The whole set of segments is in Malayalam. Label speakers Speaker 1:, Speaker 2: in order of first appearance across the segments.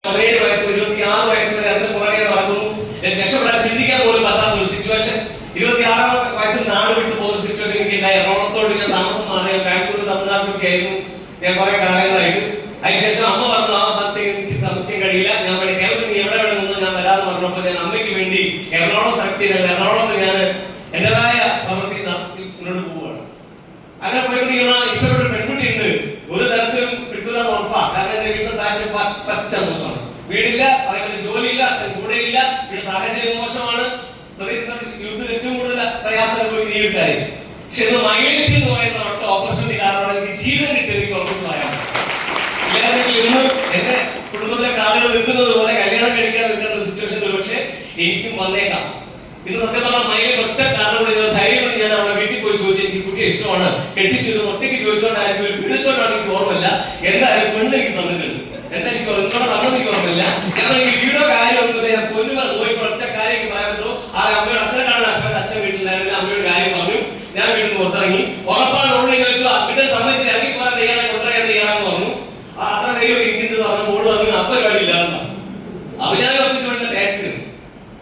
Speaker 1: 17 വയസ്സ് 26 വയസ്സ് വരെ അതിന് പുറകെ നടക്കുന്നു. രക്ഷപ്പെടാൻ ചിന്തിക്കാൻ പോലും പറ്റാത്ത ഒരു സിറ്റുവേഷൻ. 26 വയസ്സിൽ നാട് വിട്ടു പോകുന്ന സിറ്റുവേഷൻ എനിക്ക് ഉണ്ടായി. എറണാകുളത്തോട് ഞാൻ താമസം മാറി. ബാംഗ്ലൂർ തമിഴ്നാട്ടിലൊക്കെ ആയിരുന്നു ഞാൻ കുറെ കാലങ്ങളായിട്ട്. അതിനുശേഷം അമ്മ പറഞ്ഞു ആ സ്ഥലത്തേക്ക് എനിക്ക് താമസിക്കാൻ കഴിയില്ല, ഞാൻ കേരളത്തിൽ നീ എവിടെ വേണം നിന്ന് ഞാൻ വരാതെ പറഞ്ഞപ്പോൾ ഞാൻ അമ്മയ്ക്ക് വേണ്ടി എറണാകുളം സെലക്ട് ചെയ്താൽ എറണാകുളത്ത് ഞാൻ എന്റേതായ പ്രവൃത്തി നടത്തി മുന്നോട്ട് പോവുകയാണ്. അങ്ങനെ പോയിക്കൊണ്ടിരിക്കുന്ന ഇഷ്ടപ്പെട്ട പെൺകുട്ടി ഉണ്ട്. ഒരു തരത്തിലും കിട്ടില്ല ഉറപ്പാ. കാരണം എന്റെ വീട്ടിലെ സാഹചര്യം പച്ച മോശമാണ്. വീടില്ല, അതേപോലെ ജോലിയില്ല, അച്ഛൻ കൂടെയില്ല, വീട് സാഹചര്യം മോശമാണ്. പ്രദേശത്ത് യൂത്തിൽ ഏറ്റവും കൂടുതൽ പ്രയാസം അനുഭവിക്കുന്ന ഈ വീട്ടുകാരായിരിക്കും. പക്ഷെ ഇന്ന് മൈലേഷ്യ എന്ന് പറയുന്ന ഒറ്റ ഓപ്പർച്യൂണിറ്റി കാരണം എനിക്ക് ജീവിതം കിട്ടിയത് എനിക്ക് ഉറപ്പിച്ചതായാണ്. ഇല്ലെങ്കിൽ ഇന്ന് എന്റെ കുടുംബത്തിലെ ആളുകൾ നിൽക്കുന്നത് പോലെ കല്യാണം കഴിക്കാൻ നിൽക്കേണ്ട ഒരു സിറ്റുവേഷൻ ഒരുപക്ഷെ എനിക്കും വന്നേക്കാം. ഇന്ന് സത്യം പറഞ്ഞാൽ മൈലേഷ് ഒറ്റ കാരണം ധൈര്യം ഞാൻ അവളെ വീട്ടിൽ പോയി ചോദിച്ചു, എനിക്ക് കുട്ടിയെ ഇഷ്ടമാണ്, കെട്ടിച്ചു ഒറ്റയ്ക്ക് ചോദിച്ചോണ്ടായിരിക്കും വിളിച്ചോണ്ടാണ് എനിക്ക് ഓർമ്മയില്ല. എന്തായാലും പെണ്ണ് എനിക്ക് തന്നിട്ടുണ്ട്. എന്താ എനിക്ക് എന്നോട് തന്നത് എനിക്ക് ഓർമ്മയില്ല. കാരണം എനിക്ക് വീടോ കാര്യമൊന്നുമില്ല. ഞാൻ പൊന്നുകൾ പോയി ഒറ്റ കാര്യം പറയുന്നു. ആ അമ്മയുടെ അച്ഛനെ കാണാൻ അച്ഛൻ വീട്ടിലായിരുന്നു. അമ്മയുടെ കാര്യം പറഞ്ഞു. ഞാൻ വീട്ടിൽ നിന്ന് പുറത്തിറങ്ങി. ഉറപ്പാണ് ഓർമ്മ ചോദിച്ചു. വീട്ടിൽ സമ്മതിച്ചിട്ട് ഇറങ്ങി പോകാൻ തയ്യാറായി കൊണ്ടുവരാൻ തയ്യാറാന്ന് പറഞ്ഞു. അത്ര ധൈര്യം എനിക്കുണ്ട് പറഞ്ഞു. ബോർഡ് വന്നു അപ്പൊ കളിയില്ലാന്ന്. അപ്പൊ ഞാൻ ഉറപ്പിച്ചു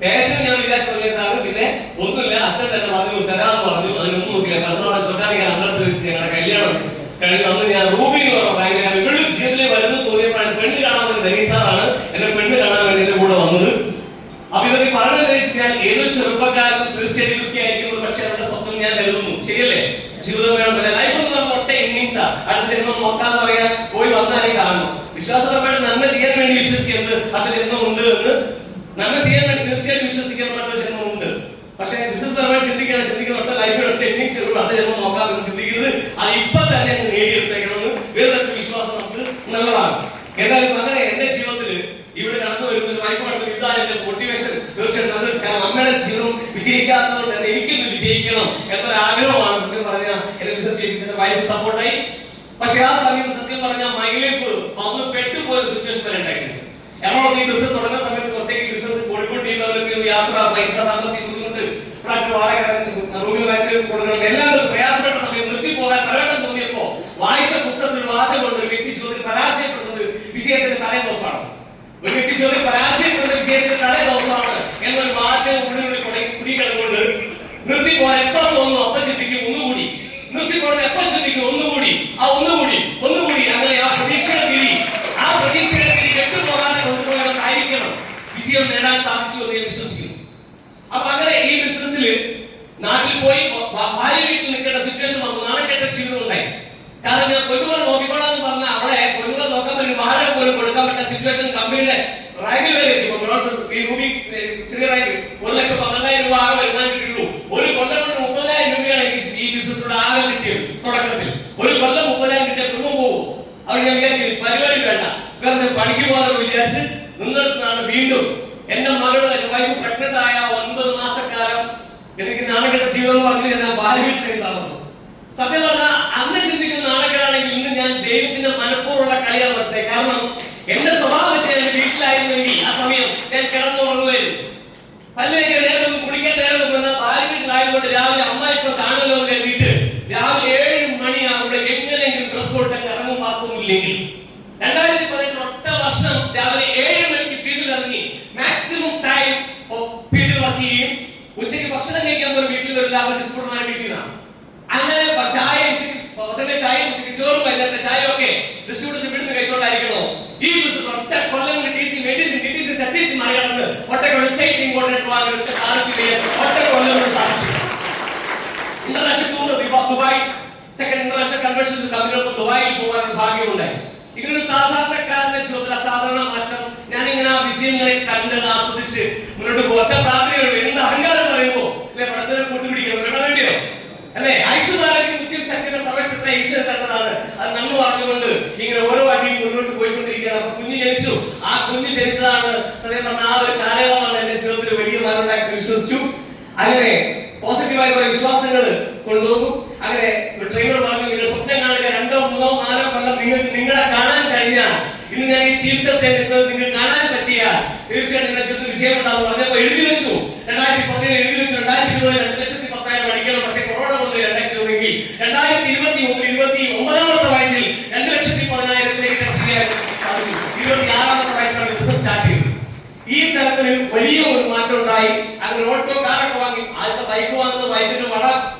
Speaker 1: തേച്ചന് ഞാൻ വിചാരിച്ച സമയത്താണ് പിന്നെ ഒന്നുമില്ല, അച്ഛൻ തന്നെ പറഞ്ഞു തരാന്ന് പറഞ്ഞു. അതിനൊന്നും നോക്കില്ല. കർണാടക ചൊട്ടാനിക്കാൻ അന്നത്തെ വെച്ച് ഞങ്ങളുടെ കല്യാണം കഴിഞ്ഞ അന്ന് ഞാൻ റൂബി എന്ന് പറഞ്ഞ ഭയങ്കര വീട് ജീവിതത്തിൽ വരുന്നത് തോന്നിയപ്പോഴാണ് പെണ്ണ് കാണാൻ ധനീസാറാണ് എന്നെ പെണ്ണ് കാണാൻ വേണ്ടി എന്റെ കൂടെ വന്നത്. അപ്പൊ ഇതൊക്കെ പറഞ്ഞു ധരിച്ചാൽ ഏതൊരു ചെറുപ്പക്കാരനും തീർച്ചയായും ഇതൊക്കെ ആയിരിക്കും. പക്ഷെ അവരുടെ സ്വപ്നം ഞാൻ കരുതുന്നു. ശരിയല്ലേ? ജീവിതം വേണം. ലൈഫ് എന്ന് പറഞ്ഞ ഒറ്റ ഇന്നിങ്സാ. അടുത്ത ജന്മം നോക്കാന്ന് പറയാൻ പോയി വന്നാലേ കാണണം. വിശ്വാസപരമായിട്ട് നന്മ ചെയ്യാൻ വേണ്ടി വിശ്വസിക്കുന്നത് അടുത്ത ജന്മം ഉണ്ട് എന്ന്. നന്മ ചെയ്യാൻ വേണ്ടി തീർച്ചയായും വിശ്വസിക്കാൻ പറ്റുന്ന ജന്മമുണ്ട്. പക്ഷേ ബിസിനസ് പരമായിട്ട് ചിന്തിക്കുന്ന ഒറ്റ ലൈഫിൽ ഒറ്റ ഇന്നിങ്സ് അടുത്ത ജന്മം നോക്കാമെന്ന് ചിന്തിക്കുന്നത് അത് ഇപ്പൊ തന്നെ നേടിയെടുത്തേക്കണമെന്ന് വേറൊരു വിശ്വാസം നമുക്ക് നല്ലതാണ്. ഏതായാലും അങ്ങനെ എന്റെ ജീവിതത്തിൽ ഇവിടെ കടന്നു വരുന്ന ഒരു വൈഫാണ് ഇതാണ് എന്റെ മോട്ടിവേഷൻ. തീർച്ചയായിട്ടും കാരണം അമ്മയുടെ ജീവിതം വിജയിക്കാത്തതുകൊണ്ട് തന്നെ എനിക്കൊന്ന് വിജയിക്കണം എന്നൊരു ആഗ്രഹമാണ് സത്യം പറഞ്ഞാൽ എന്റെ ബിസിനസ് ചെയ്യിപ്പിച്ച വൈഫ് സപ്പോർട്ടായി. പക്ഷെ ആ സമയത്ത് സത്യം പറഞ്ഞാൽ മൈ ലൈഫ് വന്ന് പെട്ടുപോയ സിറ്റുവേഷൻ വരെ ഉണ്ടായിരുന്നു. എറണാകുളത്ത് ഈ ബിസിനസ് തുടങ്ങുന്ന സമയത്ത് ഒറ്റയ്ക്ക് ബിസിനസ് കോഴിക്കോട് ടീമുകൾക്ക് യാത്ര, പൈസ, സാമ്പത്തിക ബുദ്ധിമുട്ട്, ഫ്ലാറ്റ് വാടക, റൂമിൽ വാങ്ങി കൊടുക്കണം, എല്ലാം പ്രയാസപ്പെട്ട സമയം നിർത്തി പോകാൻ പലവട്ടം തോന്നിയപ്പോ വായിച്ച പുസ്തകത്തിൽ ഒരു വാചകമുണ്ട്. ഒരു വ്യക്തി ചോദ്യം പരാജയപ്പെടുന്നത് വിജയത്തിന്റെ തലേ ദിവസമാണ്. ഒരു വ്യക്തി ചോദ്യം പരാജയപ്പെടുന്നത് വിജയത്തിന്റെ തലേ ദിവസമാണ് എന്നൊരു വാചകം ഉള്ളിനുള്ളിൽ കുടികളുകൊണ്ട് നിർത്തി പോകാൻ എപ്പോൾ തോന്നുന്നു അപ്പം ചിന്തിക്കും ഒന്നുകൂടി, നിർത്തി പോകാൻ എപ്പോൾ ചിന്തിക്കും ഒന്നുകൂടി, ആ ഒന്നുകൂടി അങ്ങനെ ആ പ്രതീക്ഷയുടെ തിരി കെട്ടുപോകാതെ കൊണ്ടുപോകാനായിരിക്കണം വിജയം നേടാൻ സാധിച്ചു എന്ന് ഞാൻ വിശ്വസിക്കുന്നു. അപ്പൊ അങ്ങനെ ഈ ബിസിനസ്സിൽ നാട്ടിൽ പോയി ഭാര്യ വീട്ടിൽ നിൽക്കേണ്ട സിറ്റുവേഷൻ വന്നു. നാളെക്കെട്ട ജീവിതം ഉണ്ടായി. കാരണം ഞാൻ പൊന്നുകൾ നോക്കിക്കോളാന്ന് പറഞ്ഞാൽ അവിടെ പൊന്നുകൾ നോക്കാൻ വേണ്ടി വാടക പോലും കൊടുക്കാൻ പറ്റുന്ന സിറ്റുവേഷൻ കമ്പനിയുടെ റാങ്കിൽ വരെ എത്തി. ചെറിയ റാങ്ക് 1,12,000 രൂപ ആകെ വരുമാനം കിട്ടിയുള്ളൂ. ഒരു കൊല്ലം കൊണ്ട് 30,000 രൂപയാണ് എനിക്ക് ഈ ബിസിനസ്സിലൂടെ ആകെ കിട്ടിയത്. തുടക്കത്തിൽ ഒരു കൊല്ലം 30,000 കിട്ടിയ കുടുംബം പോകും. അവർ ഞാൻ വിചാരിച്ചു പരിപാടി വേണ്ട, വെറുതെ പണിക്ക് പോകാതെ വിചാരിച്ച് നിന്നിടത്താണ് വീണ്ടും എന്റെ മകള് എന്റെ വൈഫ് പ്രഗ്നന്റ് ആയ 9 മാസക്കാലം എനിക്ക് നാണക്കെട്ട ജീവിതം എന്ന് പറഞ്ഞു ഞാൻ ഭാര്യ വീട്ടിലേക്ക് താമസം. സത്യം പറഞ്ഞാൽ അന്ന് ചിന്തിക്കുന്ന നാണക്കേടാണെങ്കിൽ ഇന്ന് ഞാൻ ദൈവത്തിന്റെ മനഃപൂർവ്വമുള്ള കളിയാണ് മനസ്സിലായി. കാരണം എന്റെ സ്വഭാവം വെച്ച് എന്റെ വീട്ടിലായിരുന്നെങ്കിൽ ആ സമയം ഞാൻ കിടന്നുറങ്ങുമായിരുന്നു. പല്ലേക്ക് നേരം കുടിക്കാൻ നേരം ഭാര്യ വീട്ടിലായതുകൊണ്ട് രാവിലെ അമ്മ ഇപ്പൊ കാണുമല്ലോ എന്ന് കരുതിയിട്ട് രാവിലെ 7 മണിയാകുമ്പോൾ എങ്ങനെയെങ്കിലും ഡ്രസ് കൊടുക്കാൻ ഇറങ്ങും പാർക്കൊന്നുമില്ലെങ്കിൽ 2018 ഒറ്റ വർഷം രാവിലെ 7 മണിക്ക് ഫീൽഡിൽ ഇറങ്ങി മാക്സിമം ടൈം ഫീൽഡിൽ വർക്ക് ചെയ്യും. ഉച്ചയ്ക്ക് ഭക്ഷണം കഴിക്കാൻ പോലും വീട്ടിൽ വരില്ല. അവർ ഡിസ്പ്യൂട്ടമായ വീട്ടിൽ നിന്നാണ്. അങ്ങനെ ചായ ഉച്ചയ്ക്ക് ചോറും വല്ലാത്ത ചായ ഒക്കെ ഡിസ്ട്രിബ്യൂട്ടേഴ്സ് വീട്ടിൽ നിന്ന് കഴിച്ചോണ്ടായിരിക്കണോ? ഈ ബിസിനസ് ഒറ്റ കൊല്ലം മറികടന്ന് ഒറ്റ സ്റ്റേറ്റ് ഇമ്പോർട്ടന്റ് ഒറ്റ കൊല്ലം സാധിച്ചു. International tour Dubai second international convention കമ്പനികൾക്ക് ദുബായിൽ പോകാനുള്ള ഭാഗ്യമുണ്ടായി. ഇങ്ങനൊരു സാധാരണക്കാരന്റെ ജീവിതത്തിൽ അസാധാരണ മാറ്റം ഞാനിങ്ങനെ ആ വിജയങ്ങളെ കണ്ട് ആസ്വദിച്ച് മുന്നോട്ട് പോകാൻ ഒറ്റ പ്രാർത്ഥനയുള്ളൂ. എന്ത് അഹങ്കാരം പറയുമ്പോ അല്ലെ പടച്ചനെ കൂട്ടുപിടിക്കണം വേണം വേണ്ടിയോ അല്ലെ? ഐശ്വര്യ ബുദ്ധിയും ശക്തിയുടെ സർവശക്തി ഈശ്വരൻ തന്നതാണ്. അത് നമ്മൾ പറഞ്ഞുകൊണ്ട് ഇങ്ങനെ ഓരോ അടിയും മുന്നോട്ട് പോയിക്കൊണ്ടിരിക്കുകയാണ്. അപ്പൊ കുഞ്ഞ് ജനിച്ചു. ആ കുഞ്ഞ് ജനിച്ചതാണ് സത്യം പറഞ്ഞ ആ ഒരു കാലയളവാണ് എന്റെ ജീവിതത്തിൽ വലിയ മാറുണ്ടാക്കി വിശ്വസിച്ചു. അങ്ങനെ പോസിറ്റീവായ കുറെ വിശ്വാസങ്ങൾ കൊണ്ടുവന്നു. അങ്ങനെ ട്രെയിനർ പറഞ്ഞു നിങ്ങൾ സ്വപ്നം കാണുക 2, 3, 4 കൊല്ലം നിങ്ങൾക്ക് നിങ്ങളെ കാണാൻ കഴിഞ്ഞാൽ ഇന്ന് ഞാൻ ഈ ചീഫ് ഗസ്റ്റ് നിങ്ങൾ കാണാൻ പറ്റിയാൽ തീർച്ചയായിട്ടും നിങ്ങളുടെ ജീവിതത്തിൽ വിജയം ഉണ്ടാവും പറഞ്ഞപ്പോൾ എഴുതി വെച്ചു. 2017 എഴുതി വെച്ചു. 2020 2,10,000 അടിക്കണം. പക്ഷെ കൊറോണ കൊണ്ട് 2020 29-ാമത്തെ വയസ്സിൽ 2,10,000 ടച്ച് ചെയ്യാൻ സാധിച്ചു. 26-ാമത്തെ വയസ്സിലാണ് ബിസിനസ് വലിയ ഒരു മാറ്റം ഉണ്ടായി. അങ്ങനെ ഓട്ടോ കാറൊക്കെ വാങ്ങി. ആദ്യത്തെ ബൈക്ക് വാങ്ങുന്നത് വൈഫിന്റെ വള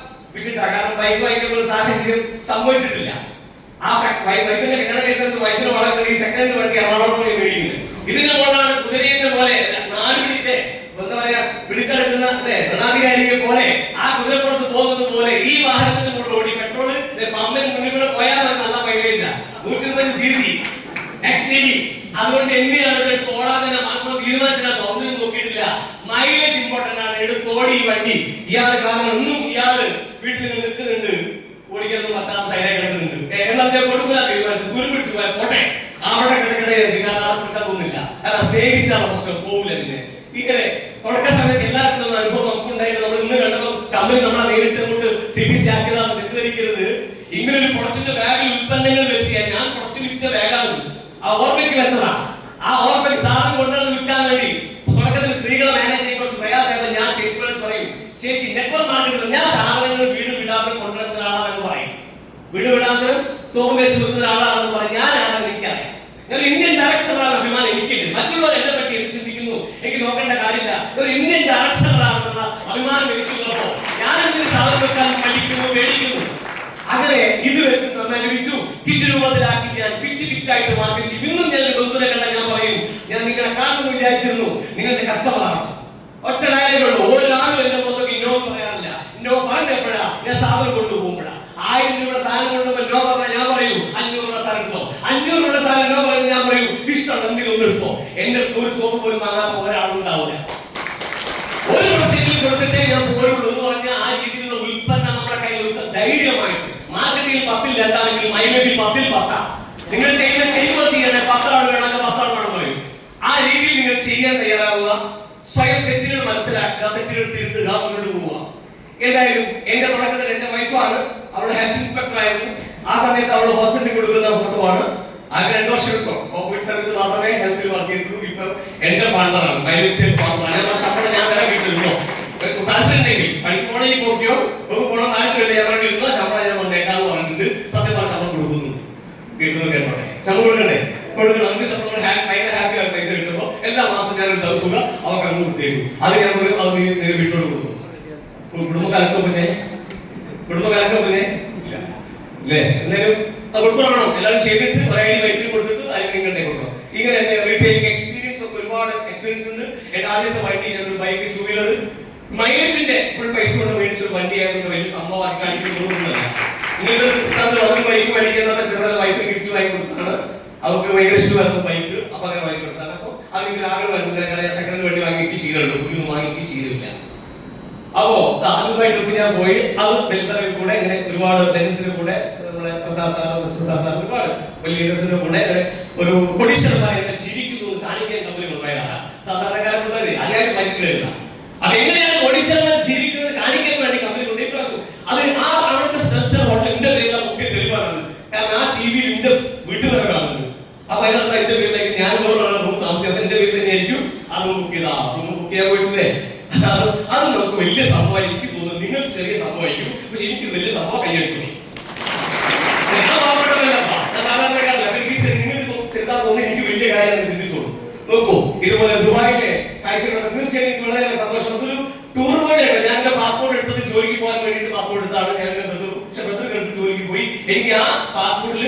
Speaker 1: വിറ്റിട്ടാണ്. കാരണം ബൈക്ക് വാങ്ങിക്കുന്ന സാഹചര്യം സംഭവിച്ചിട്ടില്ല. ആ വൈഫിന്റെ കല്യാണ കേസെടുത്ത് വൈഫിന് വളർത്തി സെക്കൻഡ് വണ്ടി എറണാകുളത്ത് മേടിക്കുന്നത്. ഇതിന്റെ കൊണ്ടാണ് കുതിരയുടെ പോലെ 4 മിനിറ്റ് എന്താ പറയാ പിടിച്ചെടുക്കുന്ന ഭരണാധികാരിയെ പോലെ ആ കുതിരപ്പുറത്ത് പോകുന്നത് പോലെ ഈ വാഹനത്തിന്റെ മുകളിൽ ഓടി. പെട്രോള് പമ്പിന് മുന്നിൽ കൂടെ പോയാൽ നല്ല മൈലേജാ. 125cc XCD. അതുകൊണ്ട് എന്തിനാണ് എടുത്ത് ഓടാൻ തന്നെ മാത്രം തീരുമാനിച്ചില്ല. സൗന്ദര്യം നോക്കിയിട്ടില്ല. മൈലേജ് ഇമ്പോർട്ടന്റ് ആണ്. എടുത്തോടി ഈ വണ്ടി. ഇയാള് കാരണം ഒന്നും ഇയാള് വീട്ടിൽ നിൽക്കുന്നുണ്ട്, ഓടിക്കുന്നത് പത്താം സൈഡായി കിടക്കുന്നുണ്ട്. എന്നാൽ ഞാൻ കൊടുക്കില്ല തീരുമാനിച്ചു. തുരു പിടിച്ചു പോയാൽ പോട്ടെ, അവിടെ കിടക്കടയിൽ ആർക്കും തോന്നില്ല. കാരണം സ്നേഹിച്ചാണ് പ്രശ്നം, പോകില്ല. പിന്നെ ഇങ്ങനെ തുടക്ക സമയത്ത് എല്ലാവർക്കും അനുഭവം നമുക്കുണ്ടായിട്ട് നമ്മൾ ഇന്ന് കണ്ടപ്പോൾ കമ്പനി നമ്മളെ നേരിട്ട് അങ്ങോട്ട് CBC ആക്കിയതാണെന്ന് തെറ്റിദ്ധരിക്കരുത്. ഇങ്ങനെ ഒരു പ്രൊഡക്റ്റിന്റെ ബാഗിൽ ഉൽപ്പന്നങ്ങൾ വെച്ച് ഞാൻ പ്രൊഡക്റ്റ് വിറ്റ ബാഗാണ്. ആ ഓർമ്മയ്ക്ക് വെച്ചതാ. ആ ഓർമ്മയ്ക്ക് സാധനം കൊണ്ടുവന്ന് വിൽക്കാൻ വേണ്ടി തുടക്കത്തിൽ സ്ത്രീകളെ മാനേജ് ചെയ്യാൻ കുറച്ച് പ്രയാസമായിട്ട് ഞാൻ ചേച്ചിയോട് പറയും, ചേച്ചി നെറ്റ്വർക്ക് മാർക്കറ്റിൽ ഞാൻ സാധനങ്ങൾ വീട് വിടാതെ കൊണ്ടുവരുന്ന ഒരാളാണെന്ന് പറയും. വീട് വിടാതെ സോപ്പ് വേസ്റ്റ് വെക്കുന്ന ഒരാളാണെന്ന് പറയും. ഞാനാണെന്ന് എനിക്കറിയാം. ഞാൻ ഇന്ത്യൻ ഡയറക്ടറാണ് അഭിമാനം എനിക്കുണ്ട്. മറ്റുള്ളവർ എന്നെ പറ്റി എന്ത് ചിന്തിക്കുന്നു എനിക്ക് നോക്കേണ്ട കാര്യമില്ല. ഒരു ഇന്ത്യൻ ഡയറക്ടറാണെന്നുള്ള അഭിമാനം എനിക്കുള്ളപ്പോ ഞാൻ എന്തിന് സാധനം വെക്കാൻ പഠിക്കുന്നു മേടിക്കുന്നു. അങ്ങനെ ഇത് വെച്ച് നന്നായി വിറ്റു. കിറ്റ് രൂപത്തിലാക്കി ഞാൻ കിറ്റായിട്ട് മാർക്കറ്റ് ചെയ്യും. ഇന്നും ഞാൻ ബന്ധുനെ കണ്ട ഞാൻ പറയും, ഞാൻ നിങ്ങളെ കാണുന്നു വിചാരിച്ചിരുന്നു, നിങ്ങളുടെ കസ്റ്റമറാണ്. ഒറ്റ ഡയലോഗുള്ളൂ. ഒരാളും എന്റെ മൊത്തം ഇന്നോ പറയാറില്ല. ഇന്നോ പറഞ്ഞപ്പോഴാ ഞാൻ സാധനം കൊണ്ടുപോകുമ്പോഴാ. 1000 രൂപയുടെ സാധനം കൊണ്ടുപോകുമ്പോൾ നോ പറഞ്ഞാൽ ഞാൻ പറയൂ 500 രൂപ സാധനം എടുത്തോ. 500 രൂപയുടെ സാധനം നോ പറഞ്ഞാൽ ഞാൻ പറയൂ ഇഷ്ടം എന്തെങ്കിലും ഒന്ന് എടുത്തോ. എന്റെ ഒരു സോപ്പ് പോലും വാങ്ങാത്ത ഒരാളുണ്ടാവില്ല. ഒരു പ്രൊജക്റ്റിൽ കൊടുത്തിട്ടേ ഞാൻ പോയുള്ളൂ എന്ന് പറഞ്ഞാൽ ആ രീതിയിലുള്ള ഉൽപ്പന്നം നമ്മുടെ കയ്യിൽ ധൈര്യമായിട്ട് മാർക്കറ്റിൽ 10ൽ 2 മൈലേജിൽ 10ൽ 10. നിങ്ങൾ ചെയ്യുമ്പോൾ ചെയ്യണേ 10 ആൾ വേണമെങ്കിൽ 10 ആൾ വേണം പറയും. ആ രീതിയിൽ നിങ്ങൾ ചെയ്യാൻ തയ്യാറാവുക. സ്വയം തെറ്റുകൾ മനസ്സിലാക്കുക, തെറ്റുകൾ തിരുത്തുക, മുന്നോട്ട് പോവുക. ഏതായാലും എന്റെ തുടക്കത്തിൽ എന്റെ വൈഫാണ്, അവൾ ഹെൽത്ത് ഇൻസ്പെക്ടർ ആയിരുന്നു. ആ സമയത്ത് അവൾ ഹോസ്പിറ്റലിൽ കൊടുക്കുന്ന ഫോട്ടോ ആണ്. അങ്ങനെ 2 വർഷം എടുത്തോ. കോവിഡ് സമയത്ത് മാത്രമേ ഹെൽത്തിൽ വർക്ക് ചെയ്തിട്ടുള്ളൂ. ഇപ്പൊ എന്റെ പാർട്ണറാണ്, മൈലിസ്റ്റേറ്റ് പാർട്ണർ. ശമ്പളം ഞാൻ തന്നെ വീട്ടിലിരുന്നോ, താല്പര്യം ഉണ്ടെങ്കിൽ പണിക്കോണേക്ക് പോക്കിയോ പോകണം താല്പര്യം ഞാൻ പറഞ്ഞിരുന്നോ, ശമ്പളം ഞാൻ വന്നേക്കാന്ന് പറഞ്ഞിട്ടുണ്ട്. സത്യം പറഞ്ഞ ശമ്പളം കൊടുക്കുന്നുണ്ട്. കേട്ടോട്ടെ, ശമ്പളം കൊടുക്കണേ, കൊടുക്കണം. നമുക്ക് ശമ്പളം ഭയങ്കര ഹാപ്പി ആയി പൈസ കിട്ടുമ്പോ എല്ലാ മാസം ഞാൻ ഒരു തുക അവർക്ക് അങ്ങ് കൊടുത്തേക്കും. അത് ഞാൻ അത് വീട്ടിലോട് കൊടുത്തു. കുടുംബക്കാലൊക്കെ പിന്നെ ഇല്ലേ എന്നാലും കൊടുക്കണം. എല്ലാവരും ചെയ്തിട്ട് ഒരാഴ്ച വൈഫിന് കൊടുത്തിട്ട് അല്ലെങ്കിൽ നിങ്ങളുടെ കൊടുക്കണം. ഇങ്ങനെ എന്റെ റീറ്റെയിലിംഗ് എക്സ്പീരിയൻസ് ഒക്കെ ഒരുപാട് എക്സ്പീരിയൻസ് ഉണ്ട്. എന്റെ ആദ്യത്തെ വണ്ടി ഞാൻ ഒരു ബൈക്ക് 2 വീലർ മൈലേജിന്റെ ഫുൾ പൈസ കൊണ്ട് മേടിച്ചൊരു വണ്ടി ആയതുകൊണ്ട് വലിയ സംഭവമാക്കി കാണിക്കുന്നൊന്നുമില്ല. ഇങ്ങനത്തെ ബൈക്ക് മേടിക്കുന്ന ചെറുതായ വൈഫ് ഗിഫ്റ്റ് വാങ്ങി കൊടുത്താണ്. അവർക്ക് ഭയങ്കര ഇഷ്ടമായിരുന്നു ബൈക്ക്. അപ്പൊ അങ്ങനെ വാങ്ങിച്ചു കൊടുത്താണ്. അപ്പൊ അതിന് ആഗ്രഹം വരുന്നത് സെക്കൻഡ് വണ്ടി വാങ്ങിക്ക് ശീലമുണ്ട്, പുതിയൊന്നും വാങ്ങിക്ക് ശീലമില്ല. അപ്പോ അതുമായിട്ട് ഞാൻ പോയി. അത് ബെൽസറിൽ കൂടെ ഇങ്ങനെ ഒരുപാട് ടെൻസിന്റെ കൂടെ നമ്മളെ പ്രസാദ് സാർ ഒരുപാട് വലിയ ലീഡേഴ്സിന്റെ കൂടെ ഒരു കൊടീശ്വരന്മാരെ ചിരിക്കുന്നു കാണിക്കാൻ കമ്പനി ഉണ്ടായതാണ്. സാധാരണക്കാരെ കൊണ്ടത് അതിനായിട്ട് മനുഷ്യരില്ല. അപ്പൊ എങ്ങനെയാണ് കൊടീശ്വരന്മാർ ജീവിക്കുന്നത് കാണിക്കാൻ വേണ്ടി കമ്പനി കൊണ്ട് ഇപ്രാവശ്യം അത് ആ അവിടുത്തെ ശ്രേഷ്ഠ ഹോട്ടൽ എന്റെ പേരിലാണ് മുഖ്യ തെളിവാണ്. കാരണം ആ TV എന്റെ വീട്ടുകാരെ കാണുന്നുണ്ട്. അപ്പൊ അതിനകത്ത് എന്റെ പേരിലേക്ക് ഞാൻ വേറൊരാളെ റൂം താമസിക്കാം. എന്റെ പേരിൽ തന്നെയായിരിക്കും ആ റൂം ബുക്ക് ചെയ്താ. റൂം ബുക്ക് ചെയ്യാൻ പോയിട്ടില്ലേ, അത് നമുക്ക് വലിയ സംഭവമായി എനിക്ക് തോന്നുന്നു. നിങ്ങൾ ചെറിയ സംഭവമായിരിക്കും, പക്ഷെ എനിക്ക് വലിയ സംഭവം കൈയടിച്ചു. എനിക്ക് വലിയ കാര്യം ചിന്തിച്ചോളൂ. നോക്കൂ, ഇതുപോലെ ദുബായിലെ കാഴ്ചകളൊക്കെ തീർച്ചയായും വളരെ സന്തോഷം. അതൊരു ടൂർ പോലെയാണ്. ഞാൻ എന്റെ പാസ്പോർട്ട് എടുത്തത് ജോലിക്ക് പോകാൻ വേണ്ടിയിട്ട് പാസ്പോർട്ട് എടുത്താണ്. ഞാൻ ബദർ ഗൾഫിൽ ജോലിക്ക് പോയി. എനിക്ക് ആ പാസ്പോർട്ടിൽ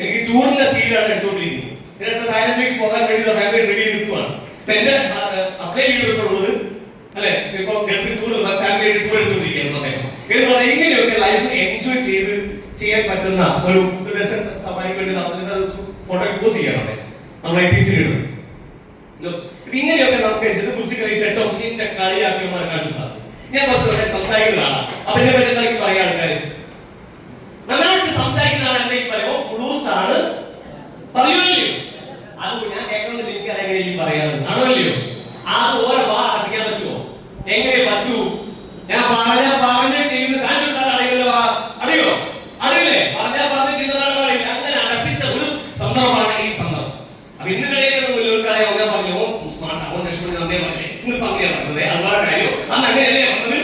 Speaker 1: എനിക്ക് ടൂറിന്റെ സീലാണ് എടുത്തോണ്ടിരിക്കുന്നത്. ഇതിനടുത്ത് തായ്ലൻഡിലേക്ക് പോകാൻ വേണ്ടി ഫാമിലി റെഡി നിൽക്കുവാണ്. എന്റെ അപ്ലൈ ചെയ്തിട്ടുള്ളത് അല്ലെ, ഇപ്പൊ ഗൾഫിൽ ടൂർ ഫാമിലി ടൂർ എടുത്തോണ്ടിരിക്കുകയാണ് അദ്ദേഹം. എന്ന് പറഞ്ഞാൽ ഇങ്ങനെയൊക്കെ ലൈഫ് എൻജോയ് ചെയ്യാൻ പറ്റുന്ന ഒരു സഫാരിക്ക് വേണ്ടി ഫോട്ടോ പോസ്റ്റ് ചെയ്യണം നമ്മൾ ITC ഇങ്ങനെയൊക്കെ നമുക്ക് കുറിച്ച് കളിയാക്കിയമാർ കാണിച്ചത്. ഞാൻ കുറച്ച് സംസാരിക്കുന്നതാണ്. അപ്പൊ ഇതിനെ പറ്റി എന്താ പറയാ ആൾക്കാർ നന്നായിട്ട് സംസാരിക്കുന്ന ആൾ എന്തെങ്കിലും പറയുമോ ബ്ലൂസ് ആണ് പറയുമല്ലോ. അത് ഞാൻ കേൾക്കണമെന്ന് എനിക്കറിയാം പറയാറ് ആണല്ലോ. അത് ഓരോ വാ അടയ്ക്കാൻ പറ്റുമോ? എങ്ങനെ പറ്റൂ? ഞാൻ പറഞ്ഞ ചെയ്യുന്ന കാണിച്ചിട്ടാണ് അറിയില്ലോ. അറിയോ? അറിയില്ലേ? പറഞ്ഞ ചെയ്യുന്നതാണ് അറിയില്ല. അങ്ങനെ അടപ്പിച്ച ഒരു സന്ദർഭമാണ് ഈ സന്ദർഭം. അപ്പൊ ഇന്ന് കഴിയുന്നവർക്കറിയാം. ഞാൻ പറഞ്ഞു സ്മാർട്ട് അവൻ രക്ഷപ്പെടുന്ന അദ്ദേഹം പറഞ്ഞേ ഇന്ന് പറഞ്ഞേ പറഞ്ഞത് അതുപോലെ കാര്യമോ അന്ന് അങ്ങനെയല്ലേ വന്നത്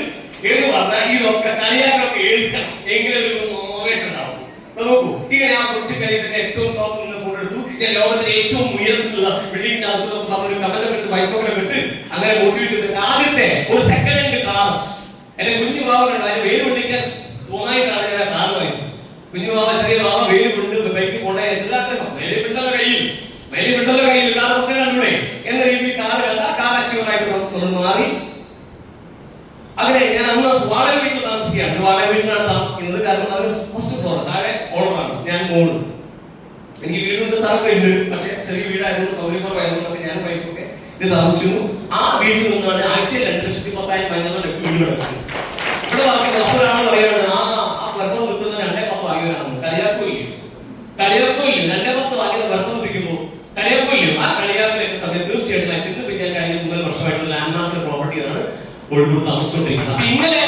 Speaker 1: എന്ന് പറഞ്ഞാൽ ഇതൊക്കെ കളിയാക്കൊക്കെ ഏൽക്കണം. എങ്കിലും ഒരു ആവേശം ഉണ്ടാവും. നോക്കൂ, ഇങ്ങനെ ആ കൊച്ചു ഖലീഫിന്റെ ഏറ്റവും ടോപ്പ് നിന്ന് ഫോട്ടോ എടുത്തു. ഞാൻ ലോകത്തിലെ ഏറ്റവും ഉയർത്തിലുള്ള ബിൽഡിംഗിനകത്ത് ഒരു കമന്റ് വൈസ് വിട്ട് അങ്ങനെ മോട്ടിവേറ്റ് ആദ്യത്തെ ഒരു സെക്കൻഡ് ഹാൻഡ് കാർ എന്റെ കുഞ്ഞു ബാബയുടെ കാര്യം വെയിൽ കൊണ്ടിരിക്കാൻ തോന്നായിട്ടാണ് ഞാൻ കാർ വാങ്ങിച്ചത്. കുഞ്ഞു ബാബ ചെറിയ ബാബ വെയിൽ കൊണ്ട് ബൈക്ക് പോണേ വെയിലുണ്ടല്ലോ കയ്യിൽ കാർ സ്വപ്നം കണ്ടൂടെ എന്ന രീതിയിൽ കാർ കണ്ട കാർ അച്ചീവറായിട്ട് നമ്മൾ മാറി. അങ്ങനെ ഞാൻ അന്ന് വാടക വീട്ടിൽ താമസിക്കുകയാണ്. വാടക വീട്ടിലാണ് താമസിക്കുന്നത്. കാരണം അത് ഫസ്റ്റ് ഫ്ലോർ, താഴെ ഓണറാണ്, ഞാൻ മോള്. എനിക്ക് വീടുണ്ട്, സ്ഥലമൊക്കെ ഉണ്ട്. പക്ഷെ ചെറിയ വീടായിരുന്നു, സൗകര്യപ്രദമായതുകൊണ്ട് ഞാൻ വൈഫൊക്കെ ഇത് താമസിക്കുന്നു. ആ വീട്ടിൽ നിന്നാണ് ആഴ്ചയിൽ 2,10,000 മഞ്ഞളുടെ വീട് കിടക്കുന്നത്. ഇവിടെ വാങ്ങിക്കുന്നത് അപ്പോൾ ഒരാൾ പറയുകയാണ്, ആ ഗർഭം നിൽക്കുന്ന 2,10 വാങ്ങിയവരാണെന്ന്. കളിയാക്കില്ല 2,10 വാങ്ങിയത് ഗർഭം നിൽക്കുമ്പോൾ കളിയാക്കില്ല. ആ കളിയാക്കിലേറ്റ സമയത്ത് തീർച്ചയായിട്ടും ലക്ഷ്യത്തിൽ പിന്നെ കഴിഞ്ഞ 3 വർഷമായിട്ടുള്ള ലാൻഡ് മാർക്കിന്റെ പ്രോപ്പർട്ടിയാണ് കോഴിക്കോട് താമസിച്ചുകൊണ്ടിരിക്കുന്നത്. അപ്പൊ ഇങ്ങനെ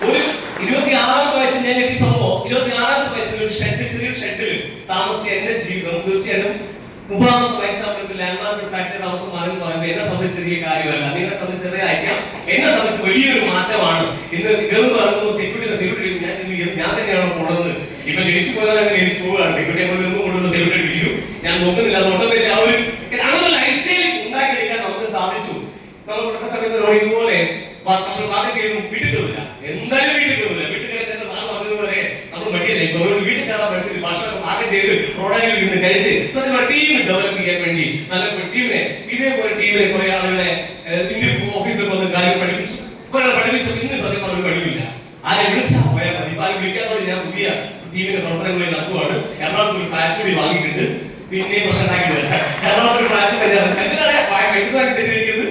Speaker 1: ഒരു 26 വയസ്സിൽ ഞാൻ എത്തിയ സംഭവം 26 വയസ്സിൽ ഒരു ചെറിയ ഷെഡിൽ താമസിച്ച എന്റെ ജീവിതം തീർച്ചയായിട്ടും 30 വയസ്സാകുമ്പോൾ ലാൻഡ് മാർക്ക് ഫ്ലാറ്റിൽ താമസം മാറുമെന്ന് പറയുമ്പോൾ എന്നെ സംബന്ധിച്ച് ചെറിയ കാര്യമല്ല. നിങ്ങളെ സംബന്ധിച്ച് ചെറിയതായിരിക്കാം, എന്നെ സംബന്ധിച്ച് വലിയൊരു മാറ്റമാണ്. ഇന്ന് ഇതെന്ന് പറയുമ്പോൾ സെക്യൂരിറ്റി ഞാൻ ചിന്തിക്കുന്നത് ഞാൻ തന്നെയാണോ പോണത്. ഇപ്പൊ ജയിച്ചു പോയാൽ അങ്ങനെ ജയിച്ചു പോവുകയാണ്. സെക്യൂരിറ്റി കൊണ്ടുവരുമ്പോൾ സെക്യൂരിറ്റി ഇരിക്കും, ഞാൻ നോക്കുന്നില്ല. അതോട്ടൊക്കെ ആ ഒരു ലൈഫ് സ്റ്റൈൽ ഉണ്ടാക്കിയെടുക്കാൻ നമുക്ക് സാധിച്ചു. നമ്മൾ സമയത്ത് ഇതുപോലെ പക്ഷെ ബാക്കി ചെയ്തു വീട്ടിൽ കയറില്ല, എന്തായാലും വീട്ടിൽ കയറില്ല. വീട്ടിൽ കയറി സാർ പറഞ്ഞതുപോലെ നമ്മൾ മടിയല്ലേ, ഇപ്പൊ വീട്ടിൽ കയറാൻ പഠിച്ചിട്ട് ഭക്ഷണം പാകം ചെയ്ത് റോഡായി ഇരുന്ന് കഴിച്ച് സത്യം ടീം ഡെവലപ്പ് ചെയ്യാൻ വേണ്ടി നല്ല ടീമിനെ ഇതേപോലെ ടീമിനെ കുറെ ആളുകളെ ഇന്ത്യൻ ഓഫീസിൽ വന്ന് കാര്യം പഠിപ്പിച്ചു. കുറെ പഠിപ്പിച്ചു. ഇന്ന് സത്യം പറഞ്ഞ കഴിവില്ല, ആരെ വിളിച്ചാൽ പോയാൽ മതി. ഇപ്പൊ ആരും വിളിക്കാത്തത് ഞാൻ പുതിയ ടീമിന്റെ പ്രവർത്തനങ്ങളിൽ നടക്കുവാണ്. എറണാകുളത്ത് ഒരു ഫ്ലാറ്റ് കൂടി വാങ്ങിയിട്ടുണ്ട്. പിന്നെ പ്രശ്നം ഉണ്ടാക്കിയിട്ടില്ല. എറണാകുളത്ത് ഒരു ഫ്ലാറ്റ് എന്തിനാണ് തെറ്റിയിരിക്കുന്നത്?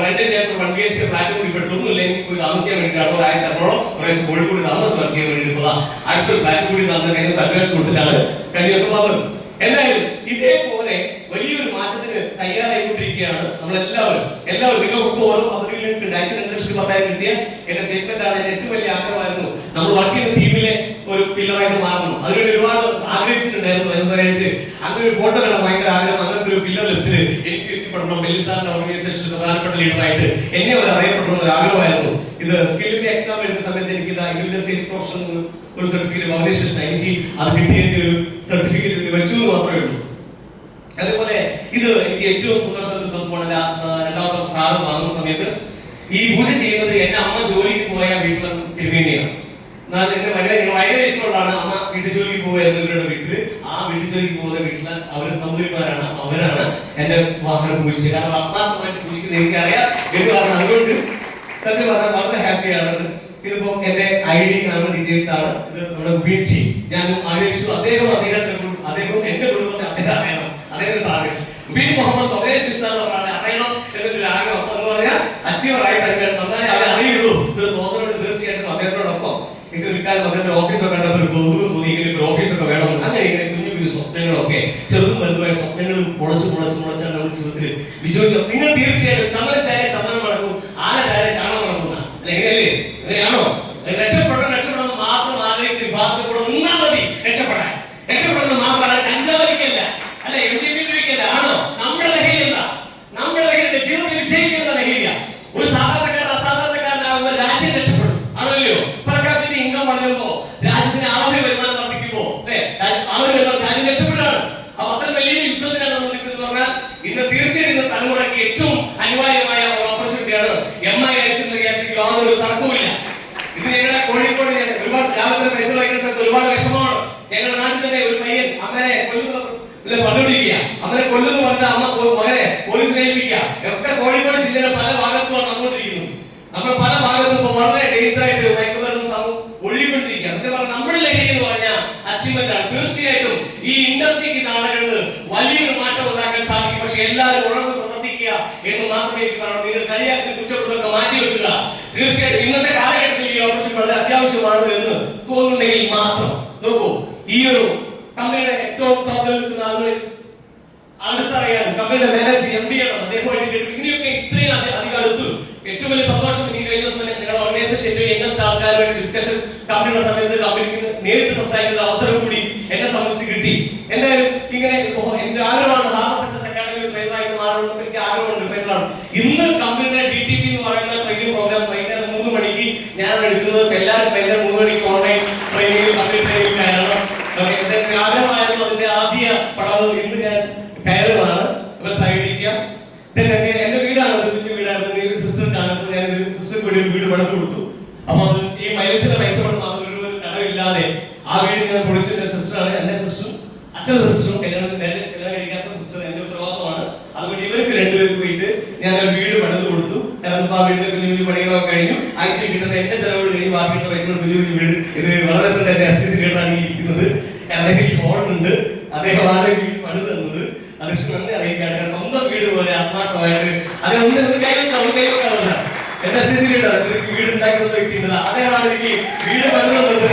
Speaker 1: റെന്റിന്റെ 1 BHK ഫ്ലാറ്റ് കൂടി പെട്ടൊന്നുമില്ല, എനിക്ക് പോയി താമസിക്കാൻ വേണ്ടിയിട്ടാണ്. ഒരാഴ്ച എറണാകുളം ഒരാഴ്ച കോഴിക്കോട് താമസം നടത്തിയാൻ വേണ്ടിയിട്ട് അടുത്തൊരു ഫ്ലാറ്റ് കൂടി തന്നെ കഴിഞ്ഞ അഡ്വാൻസ് കൊടുത്തിട്ടാണ് കഴിഞ്ഞ ദിവസം വന്നത്. എന്തായാലും ഇതേപോലെ വലിയൊരു മാറ്റത്തിന് തയ്യാറായിക്കൊണ്ടിരിക്കുകയാണ് നമ്മളെല്ലാവരും. നിങ്ങൾക്ക് ഓരോ പദ്ധതികളിലും ഉണ്ട്. ആഴ്ച 2,10,000 കിട്ടിയ എന്റെ സ്റ്റേറ്റ്മെന്റ് ആണ്. എന്റെ ഏറ്റവും വലിയ ആഗ്രഹമായിരുന്നു നമ്മൾ വർക്ക് ചെയ്യുന്ന ടീമിലെ ഒരു പില്ലറായിട്ട് മാറണം. അതിനുവേണ്ടി ഒരുപാട് ആഗ്രഹിച്ചിട്ടുണ്ടായിരുന്നു. മനസ്സറിയിച്ച് അങ്ങനെ ഒരു ഫോട്ടോ കാണാൻ ഭയങ്കര ആഗ്രഹം. അങ്ങനത്തെ ഒരു പില്ലർ ലിസ്റ്റിൽ എനിക്ക് എത്തിപ്പെടണം. ബെല്ലിസാറിന്റെ ഓർഗനൈസേഷനിൽ പ്രധാനപ്പെട്ട ലീഡറായിട്ട് എന്നെ അവർ അറിയപ്പെടണം ഒരു ആഗ്രഹമായിരുന്നു. ഇത് സ്കില്ലിന്റെ എക്സാം എഴുതുന്ന സമയത്ത് എനിക്ക് ഇന്റലിജൻസ് സെയിൽസ് പ്രൊഫഷൻ ഒരു സർട്ടിഫിക്കറ്റ് ഓർഗനൈസേഷൻ എനിക്ക് അത് കിട്ടിയതിന്റെ ഒരു സർട്ടിഫിക്കറ്റ് ഇതിൽ വെച്ചു എന്ന് മാത്രമേ ഉള്ളൂ. അതേപോലെ ഇത് എനിക്ക് ഏറ്റവും സന്തോഷത്തിന്റെ സംഭവമാണ്. രണ്ടാമത്തെ കാറ് വാങ്ങുന്ന സമയത്ത് ഈ പൂജ ചെയ്യുന്നത് എന്റെ അമ്മ ജോലിക്ക് പോയ വീട്ടിലെ തിരുവേനിയാണ്. എന്റെ ഭയങ്കര ഇഷ്ടമുള്ളതാണ്. അമ്മ വീട്ടു ജോലിക്ക് പോകുക എന്നവരുടെ വീട്ടില്, ആ വീട്ടു ജോലിക്ക് പോകുന്ന വീട്ടില് അവർ നമ്പൂതിരിമാരാണ്. അവരാണ് എന്റെ വാഹനം പൂജിച്ചത്. കാരണം ആത്മാർത്ഥമായിട്ട് പൂജിക്കുന്നത് എനിക്കറിയാം എന്ന് പറഞ്ഞാൽ അതുകൊണ്ട് സത്യം പറഞ്ഞാൽ വളരെ ഹാപ്പിയാണ്. ഇതിപ്പോ എന്റെ ID ആണ്, ഡീറ്റെയിൽസ് ആണ്. ഇത് നമ്മുടെ വീഴ്ച ഞാൻ ആഗ്രഹിച്ചു. അദ്ദേഹം എന്റെ കുടുംബത്തെ അദ്ദേഹം അറിയണം. അദ്ദേഹം ആഗ്രഹിച്ചു മുഹമ്മദ് വളരെ ഇഷ്ടമാണ് അറിയണം എന്നൊരു ആഗ്രഹം എന്ന് പറഞ്ഞാൽ അച്ചീവറായിട്ട് നന്നായി അവരെ അറിയുള്ളൂ. ഇത് തോന്നുന്നുണ്ട്. തീർച്ചയായിട്ടും അദ്ദേഹത്തോടൊപ്പം ഇത് നിൽക്കാനും അദ്ദേഹത്തിന്റെ ഓഫീസൊക്കെ കണ്ടപ്പോൾ ഒരു കൗതുകം തോന്നി. ഇങ്ങനെ ഒരു ഓഫീസൊക്കെ വേണം. അങ്ങനെ ഇങ്ങനെ കുഞ്ഞു കുഞ്ഞു സ്വപ്നങ്ങളൊക്കെ ചെറുതും വലുതുമായ സ്വപ്നങ്ങൾ മുളച്ചാണ് നമ്മുടെ ജീവിതത്തിൽ വിജയിച്ചു. നിങ്ങൾ തീർച്ചയായിട്ടും ചന്ദന ചായ ചന്ദനം മടക്കും, ആന ചായ ചാണം മടക്കുന്ന എങ്ങനെയല്ലേ? അങ്ങനെയാണോ? രക്ഷപ്പെടണം മാത്രം ആലോചിക്കുന്ന വിഭാഗത്തിൽ കൂടെ നിന്നാൽ മതി. രക്ഷപ്പെടുന്നത് മാത്രമാണ്. കഞ്ചാവലിക്കല്ല, അല്ലെ MDPക്കല്ല. ആണോ? നമ്മുടെ ലഹരി എന്താ? നമ്മുടെ ലഹരിയുടെ ജീവിതത്തിൽ വിജയിക്കുന്ന ലഹരിയ. ഒരു സാധാരണക്കാരൻ അസാധാരണക്കാരനാകുമ്പോൾ രാജ്യം രക്ഷപ്പെടും. ആണോ ഇല്ലയോ? പെർകാപിറ്റ ഇൻകം വളരുമ്പോ രാജ്യത്തിന് ആളുകൾ വരുമാനം വർദ്ധിക്കുമ്പോ ആളുകൾ വരുമ്പോൾ രാജ്യം രക്ഷപ്പെടുകയാണ്. അപ്പൊ അത്ര വലിയ യുദ്ധത്തിനാണ് നമ്മൾ നിൽക്കുന്നത് പറഞ്ഞാൽ ഇന്ന് തീർച്ചയായും തലമുറയ്ക്ക് ഏറ്റവും അനിവാര്യമായ ഒരു ഓപ്പർച്യൂണിറ്റിയാണ് MI യാതൊരു തർക്കവുമില്ല. ഇത് ഞങ്ങളുടെ കോഴിക്കോട് ഒരുപാട് രാവിലെ മരുന്ന് വായിക്കുന്ന സ്ഥലത്ത് ഒരുപാട് വിഷമമാണ്. ഞങ്ങളുടെ നാട്ടിൽ തന്നെ ഒരു പയ്യൻ അമ്മനെ പറഞ്ഞുകൊണ്ടിരിക്കുക. അമ്മനെ കൊല്ലുന്നു പറഞ്ഞ അമ്മ മകനെ പോലീസിനെ ഏൽപ്പിക്കുക. ഒക്കെ കോഴിക്കോട് ജില്ലയുടെ പല ഭാഗത്തുമാണ് നടന്നുകൊണ്ടിരിക്കുന്നത്. നമ്മൾ പല ഭാഗത്തും ഇപ്പൊ വളരെ ഡേഞ്ചർ ആയിട്ട് മയക്കുമരുന്ന് ഒഴുകിക്കൊണ്ടിരിക്കുക. സത്യം പറഞ്ഞാൽ നമ്മുടെ ലഹരി എന്ന് പറഞ്ഞാൽ അച്ചീവ്മെന്റ് ആണ്. തീർച്ചയായിട്ടും ഈ ഇൻഡസ്ട്രിക്ക് നാടുകളിൽ വലിയൊരു മാറ്റം ഉണ്ടാക്കാൻ സാധിക്കും. പക്ഷെ എല്ലാവരും ഉണർന്ന് പ്രവർത്തിക്കുക എന്ന് മാത്രമേ എനിക്ക് പറയൂ. നിങ്ങൾ കളിയാക്കി കുറ്റപ്പെടുത്തൊക്കെ മാറ്റിവെക്കുക. തീർച്ചയായിട്ടും ഇന്നത്തെ കാലഘട്ടത്തിൽ ഈ ഓപ്പർച്യൂണിറ്റി വളരെ അത്യാവശ്യമാണ് എന്ന് തോന്നുന്നുണ്ടെങ്കിൽ മാത്രം നോക്കൂ. ഈ ഒരു കമ്പനിയുടെ ഏറ്റവും ടോപ്പിൽ നിൽക്കുന്ന ആളുകൾ അടുത്തറിയാനും കമ്പനിയുടെ മാനേജ് MD ആണ് അദ്ദേഹം. ഇങ്ങനെയൊക്കെ ഇത്രയും അധികം അടുത്തു. ഏറ്റവും വലിയ സന്തോഷം എനിക്ക് കഴിഞ്ഞ ദിവസം നിങ്ങളുടെ ഓർഗനൈസേഷൻ ഏറ്റവും യംഗസ്റ്റ് ആൾക്കാരുമായിട്ട് ഡിസ്കഷൻ കമ്പനിയുടെ സമയത്ത് കമ്പനിക്ക് നേരിട്ട് സംസാരിക്കുന്ന അവസരം കൂടി എന്നെ സംബന്ധിച്ച് കിട്ടി. എന്തായാലും ഇങ്ങനെ എന്റെ ആഗ്രഹമാണ് ഹാർബർ സക്സസ് അക്കാഡമി ട്രെയിനറായിട്ട് മാറണമെന്ന് എനിക്ക് ആഗ്രഹമുണ്ട്. ട്രെയിനറാണ്. ഇന്ന് കമ്പനിയുടെ DTP എന്ന് പറയുന്ന ട്രെയിനിങ് പ്രോഗ്രാം വൈകുന്നേരം 3 മണിക്ക് ഞാനാണ് എടുക്കുന്നത്. എല്ലാവരും വൈകുന്നേരം 3 മണിക്ക് ഓൺലൈൻ ട്രെയിനിങ് കമ്പനി ട്രെയിനിങ് കയറണം. എന്റെ ആഗ്രഹമായിരുന്നു. അതിന്റെ ആദ്യ പടവ് ഇന്ന് ഞാൻ കയറുവാണ്. സഹകരിക്കാം. എന്റെ വീടാണ്, കുഞ്ഞു വീടാണ്. കൂടി ഒരു വീട് പണിത് കൊടുത്തു. അപ്പൊ അത് ഈ മൈലേജിന്റെ പൈസ കൊണ്ട് മാത്രം ഒരു കടവില്ലാതെ ആ വീട് ഞാൻ പൊളിച്ചു. എന്റെ സിസ്റ്ററാണ്, എന്റെ സിസ്റ്ററും അച്ഛന്റെ സിസ്റ്ററും കല്യാണം കഴിക്കാത്ത സിസ്റ്റർ എന്റെ ഉത്തരവാദിത്തമാണ്. അതുകൊണ്ട് ഇവർക്ക് രണ്ടുപേർക്ക് പോയിട്ട് ഞാൻ ഒരു വീട് പണിത് കൊടുത്തു. കാരണം ഇപ്പൊ ആ വീട്ടിലെ വലിയ വലിയ പണികളൊക്കെ കഴിഞ്ഞു. ആഴ്ച കിട്ടുന്ന എന്റെ ചെലവുകൾ കഴിഞ്ഞ് ബാക്കിയുള്ള പൈസ കൊണ്ട് വലിയ വലിയ വീട്. ഇത് വളരെ എന്റെ STC ലീഡറാണ് ഈ ഇരിക്കുന്നത്. അദ്ദേഹം ഈ ഫോണുണ്ട്, അദ്ദേഹമാണ് വീട് പണിത് തന്നത്. അത് നന്ദി അറിയിക്കാണ്. സ്വന്തം വീട് പോലെ ആത്മാർത്ഥമായിട്ട് അതൊന്നും കൈവെക്കാണ്. എന്റെ STC ലീഡർ വീട് ഉണ്ടാക്കുന്ന വ്യക്തിയുണ്ട്. അദ്ദേഹമാണ് എനിക്ക് വീട് പണിത് തന്നത്.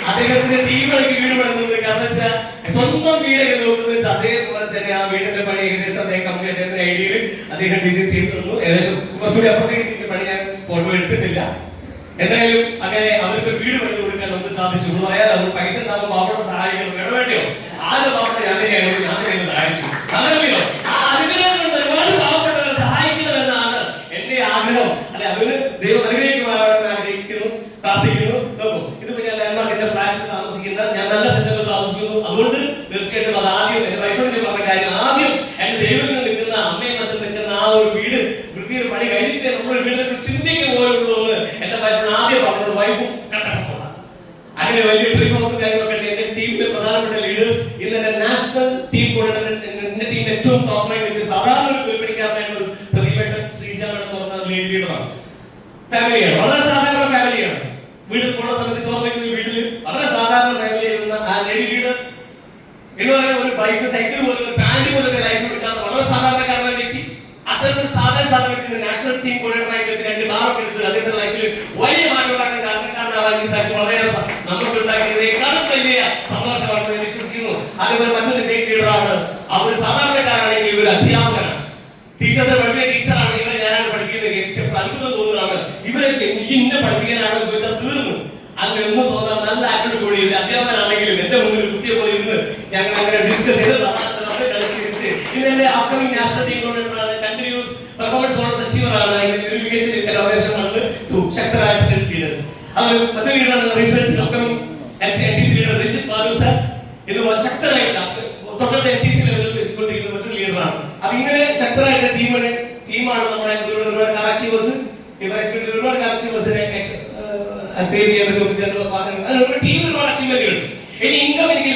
Speaker 1: അദ്ദേഹത്തിന്റെ ടീമുകൾക്ക് വീട് പണിതുന്നത്. കാരണം വെച്ചാൽ സ്വന്തം വീടൊക്കെ നോക്കുന്നത് വെച്ചാൽ അതേപോലെ തന്നെ ആ വീടിന്റെ പണി ഏകദേശം അദ്ദേഹം കമ്പനി അദ്ദേഹത്തിന്റെ ഐഡിയയിൽ അദ്ദേഹം ഡിസൈൻ ചെയ്തു തന്നു. ഏകദേശം കുറച്ചുകൂടി അപ്പുറത്തേക്ക് പണി ഞാൻ ഫോട്ടോ എടുത്തിട്ടില്ല. എന്തായാലും അങ്ങനെ അവർക്ക് വീട് പണിത് കൊടുക്കാൻ നമുക്ക് സാധിച്ചു. പറയാതെ നമ്മൾ പൈസ ഉണ്ടാകുമ്പോൾ പാവപ്പെട്ട സഹായിക്കണം വേണം വേണ്ടിയോ? ആദ്യം പാവപ്പെട്ട ഞാൻ സഹായിച്ചു. അതല്ലയോ ഒരുപാട് പാവപ്പെട്ടവരെ സഹായിക്കണമെന്നാണ് എന്റെ ആഗ്രഹം. അല്ലെ, അതിന് ദൈവം അനുഗ്രഹിക്കുവാൻ ആഗ്രഹിക്കുന്നു, പ്രാർത്ഥിക്കുന്നു. നോക്കൂ, ഇതിപ്പോ ഞാൻ ലാൻഡ്മാർക്കിന്റെ ഫ്ലാറ്റിൽ താമസിക്കുന്ന, ഞാൻ നല്ല സെറ്റപ്പിൽ താമസിക്കുന്നു. അതുകൊണ്ട് തീർച്ചയായിട്ടും അത് ആദ്യം എന്റെ വൈഫിനോട് പറഞ്ഞ കാര്യം, ആദ്യം എന്റെ ദൈവത്തിൽ നിൽക്കുന്ന അമ്മയും അച്ഛൻ നിൽക്കുന്ന ആ ഒരു വീട് വൃത്തിയുടെ പണി കഴിഞ്ഞിട്ട് നമ്മളൊരു വീടിനെ കുറിച്ച് ചിന്തിക്കാൻ പോയുള്ളൂ എന്ന് എന്റെ വൈഫിനോട് ആദ്യം പറഞ്ഞത്. വൈഫും കട്ടസപ്പോർട്ടാണ്. അങ്ങനെ വലിയ പ്രീകോസും കാര്യങ്ങളൊക്കെ എന്റെ ടീമിലെ പ്രധാനപ്പെട്ട ലീഡേഴ്സ് ഇന്ന് എന്റെ നാഷണൽ ടീം കൊണ്ടിട്ട് എന്റെ ടീം ഏറ്റവും ടോപ്പായി നിൽക്കുന്ന സാധാരണ ഒരു കുറിപ്പിടിക്കാത്ത ഒരു പ്രതിഭേട്ടൻ ശ്രീജാമൻ എന്ന് പറഞ്ഞ ലീഡറാണ്. ഫാമിലിയാണ്, വളരെ സാധാരണ ഫാമിലിയാണ്. വീട്ടിൽ പോകുന്ന സമയത്ത് ചോദിക്കുന്ന വീട്ടില് വളരെ സാധാരണ ഫാമിലി ആയിരുന്ന ആ ലേഡി ലീഡർ എന്ന് പറയുന്ന ഒരു ബൈക്ക്, സൈക്കിൾ പോലെ പാന്റ് പോലെ ലൈഫ് എടുക്കാത്ത വളരെ സാധാരണക്കാരനായ വ്യക്തി. അത്തരത്തിൽ സാധാരണ വ്യക്തി നാഷണൽ ടീം കോർഡിനേറ്ററായി രണ്ട് ബാറൊക്കെ എടുത്ത് അദ്ദേഹത്തിന്റെ ലൈഫിൽ വലിയ മാറ്റം ഉണ്ടാക്കാൻ കാരണക്കാരനാവാൻ സാധിച്ചു. വളരെ നമുക്ക് ഉണ്ടാക്കിയതിനേക്കാളും വലിയ സന്തോഷമാണെന്ന് ഞാൻ വിശ്വസിക്കുന്നു. അതേപോലെ മറ്റൊരു ഗ്രേറ്റ് ലീഡറാണ്. അവർ സാധാരണക്കാരാണെങ്കിൽ ഇവർ അധ്യാപകനാണ്. ടീച്ചേഴ്സ് പഠിപ്പിക്കുന്ന ടീച്ചറാണ്. ഇവരെ ഞാനാണ് പഠിപ്പിക്കുന്നത്. എനിക്ക് അത്ഭുതം തോന്നുന്നതാണ്. ഇവരൊക്കെ ഇന്നെ പഠിപ്പിക്കാനാണോ ചോദിച്ചാൽ തീർന്നു. അങ്ങനെ ഒന്നും തോന്നാൻ നല്ല ആക്റ്റോട് കൂടി അധ്യാപകനാണെങ്കിലും എന്റെ മുന്നിൽ കുട്ടിയെ പോലെ ഇരുന്ന് ഞങ്ങൾ അങ്ങനെ ഡിസ്കസ് ചെയ്ത് കളിച്ച് ഇതെന്റെ അപ്കമിംഗ് നാഷണൽ ടീം കൊണ്ടിട്ടാണ്. കണ്ടിന്യൂസ് പെർഫോമൻസ് ബോണസ് അച്ചീവർ ആണ്. ഒരു മികച്ച എലോറേഷനാണ് ശക്തരായിട്ടുള്ള ലീഡേഴ്സ്. അത് മറ്റൊരു ലീഡറാണ് Richard, upcoming NTC leader Richard Balu sir. ഇത് ശക്തരായിട്ട് തൊട്ടടുത്ത NTC ലെവലിൽ എത്തിക്കൊണ്ടിരിക്കുന്ന മറ്റൊരു ലീഡറാണ്. അപ്പൊ ഇങ്ങനെ ശക്തരായിട്ട് ടീമാണ് നമ്മുടെ ഒരുപാട് കറാച്ചി ബസ് ഒരുപാട് കറാച്ചി ബസ്സിനെ ടീം ഒരുപാട് അച്ചീവ്മെന്റുകൾ. ഇനി ഇൻകം എനിക്ക്